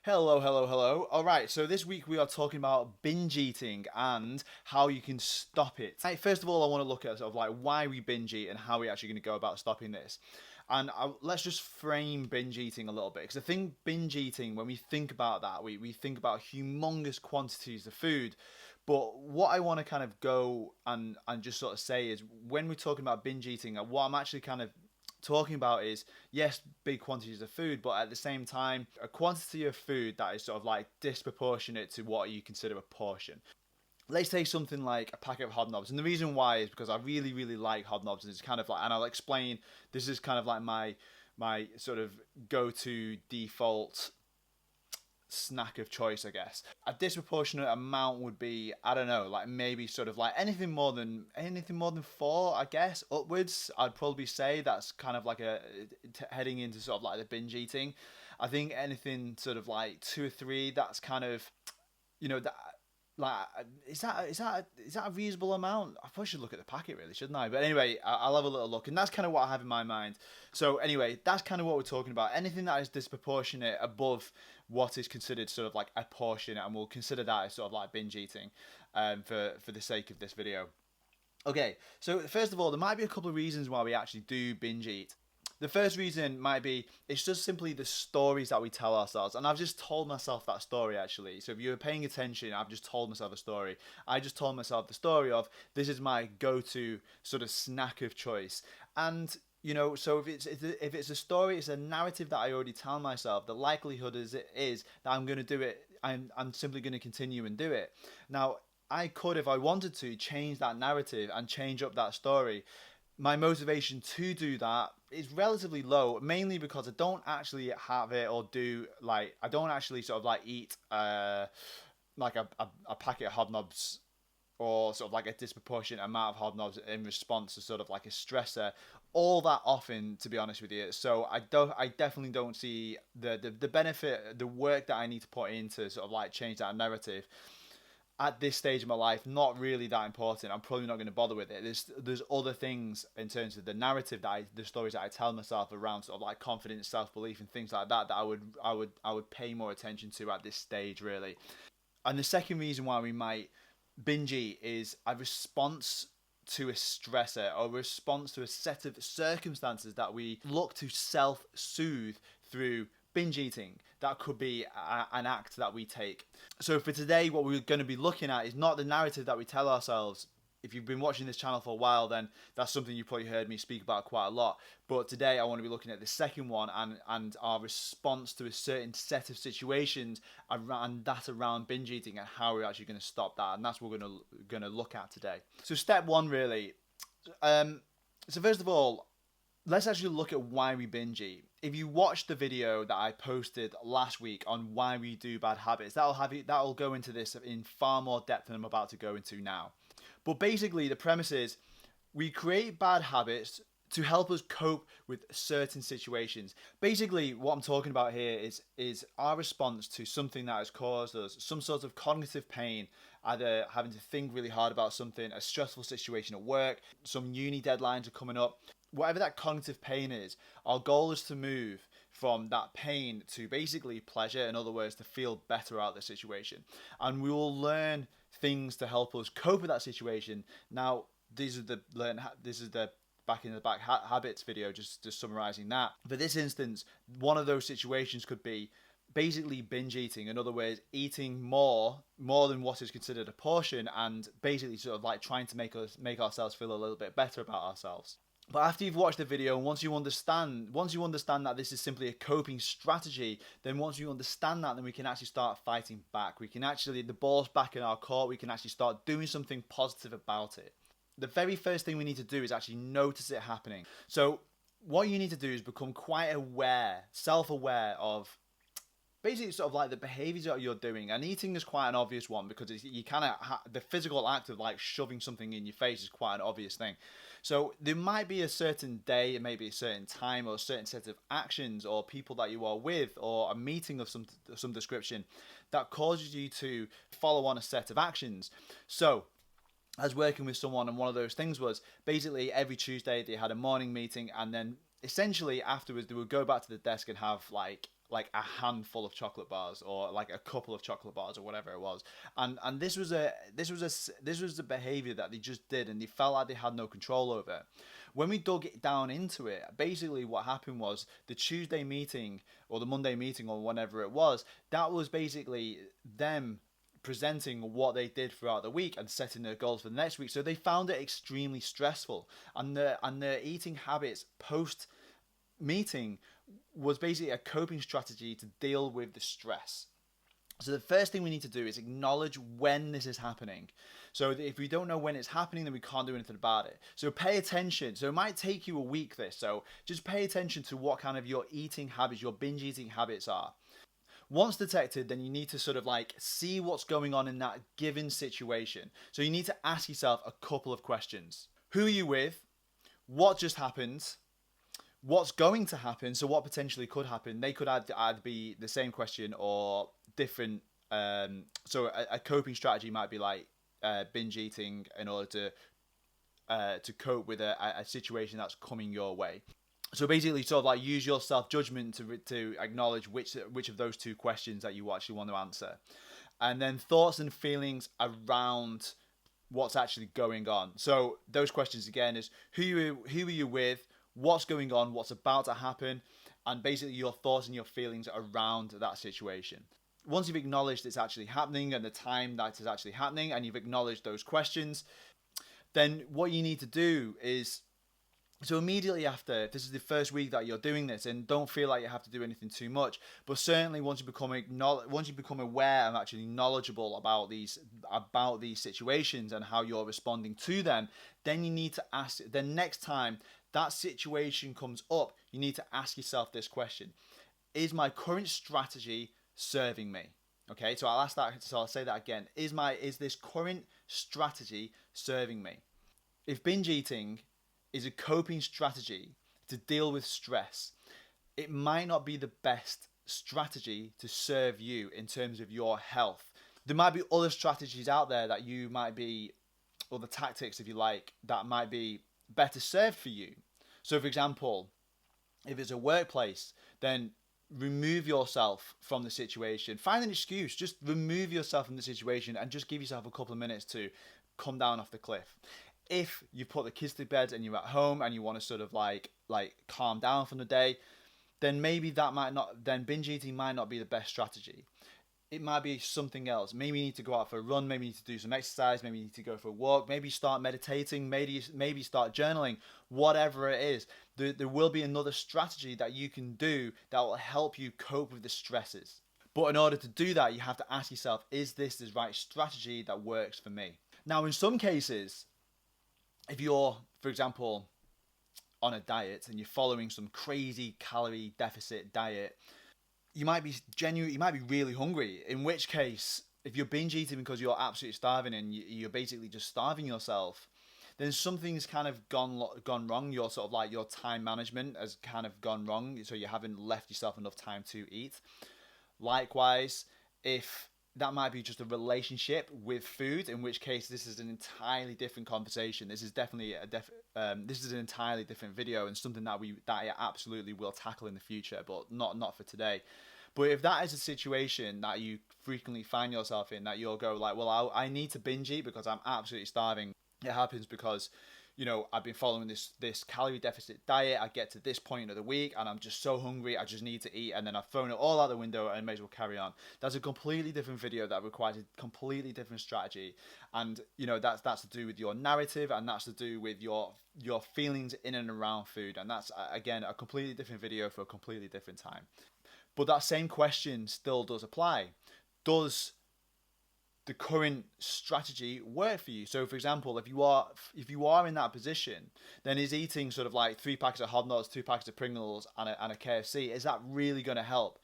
Hello, hello, hello. All right, so this week we are talking about binge eating and how you can stop it. Right, first of all, I want to look at sort of like why we binge eat and how we're actually going to go about stopping this. And let's just frame binge eating a little bit. Because I think binge eating, when we think about that, we think about humongous quantities of food. But what I want to kind of go and just sort of say is when we're talking about binge eating, what I'm actually kind of talking about is yes, big quantities of food, but at the same time, a quantity of food that is sort of like disproportionate to what you consider a portion. Let's take something like a packet of hobnobs, and the reason why is because I really, really like hobnobs. And it's kind of like, and I'll explain. This is kind of like my sort of go-to default snack of choice, I guess. A disproportionate amount would be, I don't know, like maybe sort of like anything more than four, I guess, upwards. I'd probably say that's kind of like heading into sort of like the binge eating. I think anything sort of like two or three, that's kind of, that like is that a reasonable amount? I probably should look at the packet, really, shouldn't I? But anyway, I'll have a little look, and that's kind of what I have in my mind. So anyway, that's kind of what we're talking about. Anything that is disproportionate above what is considered sort of like a portion, and we'll consider that as sort of like binge eating, for the sake of this video. Okay, so first of all, there might be a couple of reasons why we actually do binge eat. The first reason might be it's just simply the stories that we tell ourselves. And I've just told myself that story actually. So if you're paying attention, I've just told myself a story. I just told myself the story of this is my go-to sort of snack of choice. And so if it's a story, it's a narrative that I already tell myself. The likelihood is that I'm going to do it. I'm simply going to continue and do it. Now, I could, if I wanted to, change that narrative and change up that story. My motivation to do that is relatively low, mainly because I don't actually have it or do like I don't actually sort of like eat like a packet of hobnobs or sort of like a disproportionate amount of hobnobs in response to sort of like a stressor all that often, to be honest with you. So I definitely don't see the benefit, the work that I need to put into sort of like change that narrative at this stage of my life. Not really that important. I'm probably not going to bother with it. There's other things in terms of the narrative the stories that I tell myself around sort of like confidence, self belief, and things like that I would pay more attention to at this stage, really. And the second reason why we might binge eat is a response to a stressor or a response to a set of circumstances that we look to self-soothe through binge eating. That could be an act that we take. So for today, what we're going to be looking at is not the narrative that we tell ourselves. If you've been watching this channel for a while, then that's something you've probably heard me speak about quite a lot. But today I want to be looking at the second one and our response to a certain set of situations around binge eating and how we're actually going to stop that. And that's what we're going to look at today. So step one, really. So first of all, let's actually look at why we binge eat. If you watched the video that I posted last week on why we do bad habits, that'll go into this in far more depth than I'm about to go into now. But basically, the premise is we create bad habits to help us cope with certain situations. Basically, what I'm talking about here is our response to something that has caused us some sort of cognitive pain, either having to think really hard about something, a stressful situation at work, some uni deadlines are coming up. Whatever that cognitive pain is, our goal is to move from that pain to basically pleasure. In other words, to feel better out of the situation. And we will learn things to help us cope with that situation. Now, this is the back in the back habits video, just summarizing that. For this instance, one of those situations could be basically binge eating. In other words, eating more than what is considered a portion, and basically sort of like trying to make ourselves feel a little bit better about ourselves. But after you've watched the video, and once you understand that this is simply a coping strategy, then once you understand that, then we can actually start fighting back. We can actually, the ball's back in our court, we can actually start doing something positive about it. The very first thing we need to do is actually notice it happening. So what you need to do is become quite aware, self-aware of basically sort of like the behaviors that you're doing. And eating is quite an obvious one because you kind of the physical act of like shoving something in your face is quite an obvious thing. So there might be a certain day, it may be a certain time, or a certain set of actions or people that you are with, or a meeting of some description that causes you to follow on a set of actions. So I was working with someone, and one of those things was basically every Tuesday they had a morning meeting, and then essentially afterwards they would go back to the desk and have like like a handful of chocolate bars or like a couple of chocolate bars or whatever it was. And this was the behavior that they just did, and they felt like they had no control over. When we dug it down into it, basically what happened was the Tuesday meeting or the Monday meeting or whatever it was, that was basically them presenting what they did throughout the week and setting their goals for the next week. So they found it extremely stressful, and their eating habits post meeting was basically a coping strategy to deal with the stress. So the first thing we need to do is acknowledge when this is happening. So if we don't know when it's happening, then we can't do anything about it. So pay attention. So it might take you a week this. So just pay attention to what kind of your eating habits, your binge eating habits are. Once detected, then you need to sort of like see what's going on in that given situation. So you need to ask yourself a couple of questions. Who are you with? What just happened? What's going to happen? So what potentially could happen? They could either be the same question or different. So a coping strategy might be like binge eating in order to cope with a situation that's coming your way. So basically, sort of like use your self-judgment to acknowledge which of those two questions that you actually want to answer, and then thoughts and feelings around what's actually going on. So those questions again is who are you with, what's going on, what's about to happen, and basically your thoughts and your feelings around that situation. Once you've acknowledged it's actually happening and the time that it's actually happening, and you've acknowledged those questions, then what you need to do is, so immediately after, this is the first week that you're doing this, and don't feel like you have to do anything too much. But certainly, once you become aware and actually knowledgeable about these situations and how you're responding to them, then you need to ask. Then next time that situation comes up, you need to ask yourself this question: is my current strategy serving me? Okay, so I'll ask that. So I'll say that again: is this current strategy serving me? If binge eating is a coping strategy to deal with stress, it might not be the best strategy to serve you in terms of your health. There might be other strategies out there that you might be, or the tactics, if you like, that might be better served for you. So for example, if it's a workplace, then remove yourself from the situation. Find an excuse, just remove yourself from the situation and just give yourself a couple of minutes to come down off the cliff. If you put the kids to bed and you're at home and you want to sort of like calm down from the day, then maybe then binge eating might not be the best strategy. It might be something else. Maybe you need to go out for a run, maybe you need to do some exercise, maybe you need to go for a walk, maybe start meditating, maybe start journaling, whatever it is. There will be another strategy that you can do that will help you cope with the stresses. But in order to do that, you have to ask yourself, is this the right strategy that works for me? Now, in some cases, if you're, for example, on a diet and you're following some crazy calorie deficit diet, you might be really hungry. In which case, if you're binge eating because you're absolutely starving and you're basically just starving yourself, then something's kind of gone wrong. Your sort of like your time management has kind of gone wrong, so you haven't left yourself enough time to eat. Likewise, if that might be just a relationship with food, in which case this is an entirely different conversation. This is definitely this is an entirely different video and something that I absolutely will tackle in the future, but not for today. But if that is a situation that you frequently find yourself in, that you'll go like, well, I need to binge eat because I'm absolutely starving. It happens because, you know, I've been following this calorie deficit diet. I get to this point of the week and I'm just so hungry. I just need to eat, and then I've thrown it all out the window and may as well carry on. That's a completely different video that requires a completely different strategy, and you know that's to do with your narrative, and that's to do with your feelings in and around food, and that's again a completely different video for a completely different time. But that same question still does apply. Does the current strategy work for you? So for example, if you are in that position, then is eating sort of like 3 packets of hot dogs, 2 packets of Pringles and a KFC, is that really going to help?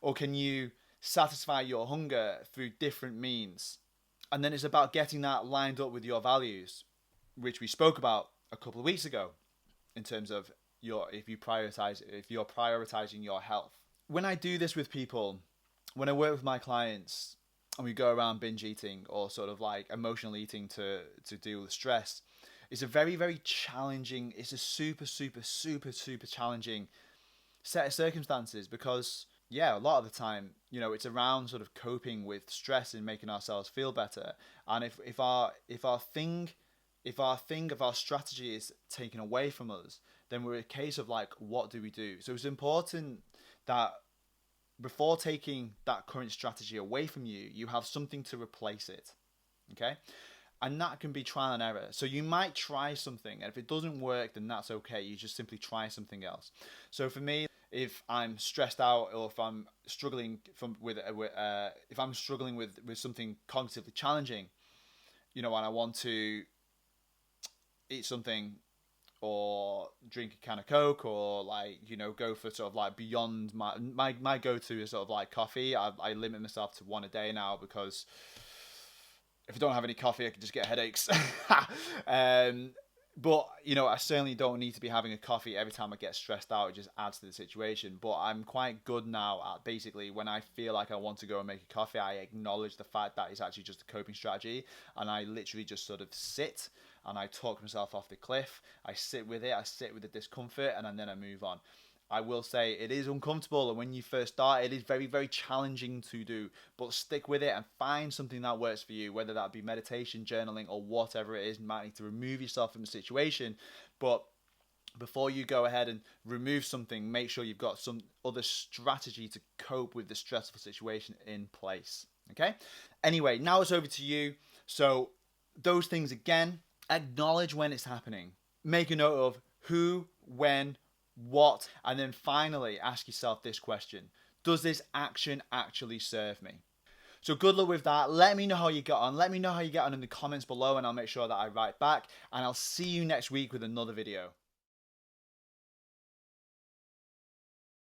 Or can you satisfy your hunger through different means? And then it's about getting that lined up with your values, which we spoke about a couple of weeks ago, in terms of if you're prioritizing your health. When I do this with people, when I work with my clients, and we go around binge eating or sort of like emotional eating to deal with stress, it's a very, very challenging, it's a super, super, super, super challenging set of circumstances, because yeah, a lot of the time, it's around sort of coping with stress and making ourselves feel better. And if our strategy is taken away from us, then we're a case of like, what do we do? So it's important that before taking that current strategy away from you, you have something to replace it. Okay? And that can be trial and error. So you might try something, and if it doesn't work, then that's okay. You just simply try something else. So for me, if I'm stressed out or if I'm struggling if I'm struggling with something cognitively challenging, and I want to eat something or drink a can of Coke or like go for sort of like beyond my go-to is sort of like coffee. I limit myself to one a day now because if I don't have any coffee I can just get headaches. um, but I certainly don't need to be having a coffee every time I get stressed out. It just adds to the situation. But I'm quite good now at basically when I feel like I want to go and make a coffee, I acknowledge the fact that it's actually just a coping strategy, and I literally just sort of sit and I talk myself off the cliff. I sit with it, I sit with the discomfort, and then I move on. I will say it is uncomfortable, and when you first start, it is very, very challenging to do. But stick with it and find something that works for you, whether that be meditation, journaling, or whatever it is. You might need to remove yourself from the situation, but before you go ahead and remove something, make sure you've got some other strategy to cope with the stressful situation in place. Okay? Anyway, now it's over to you. So, those things again, acknowledge when it's happening. Make a note of who, when, what, and then finally ask yourself this question: does this action actually serve me? So good luck with that. Let me know how you get on. Let me know how you get on in the comments below, and I'll make sure that I write back. And I'll see you next week with another video.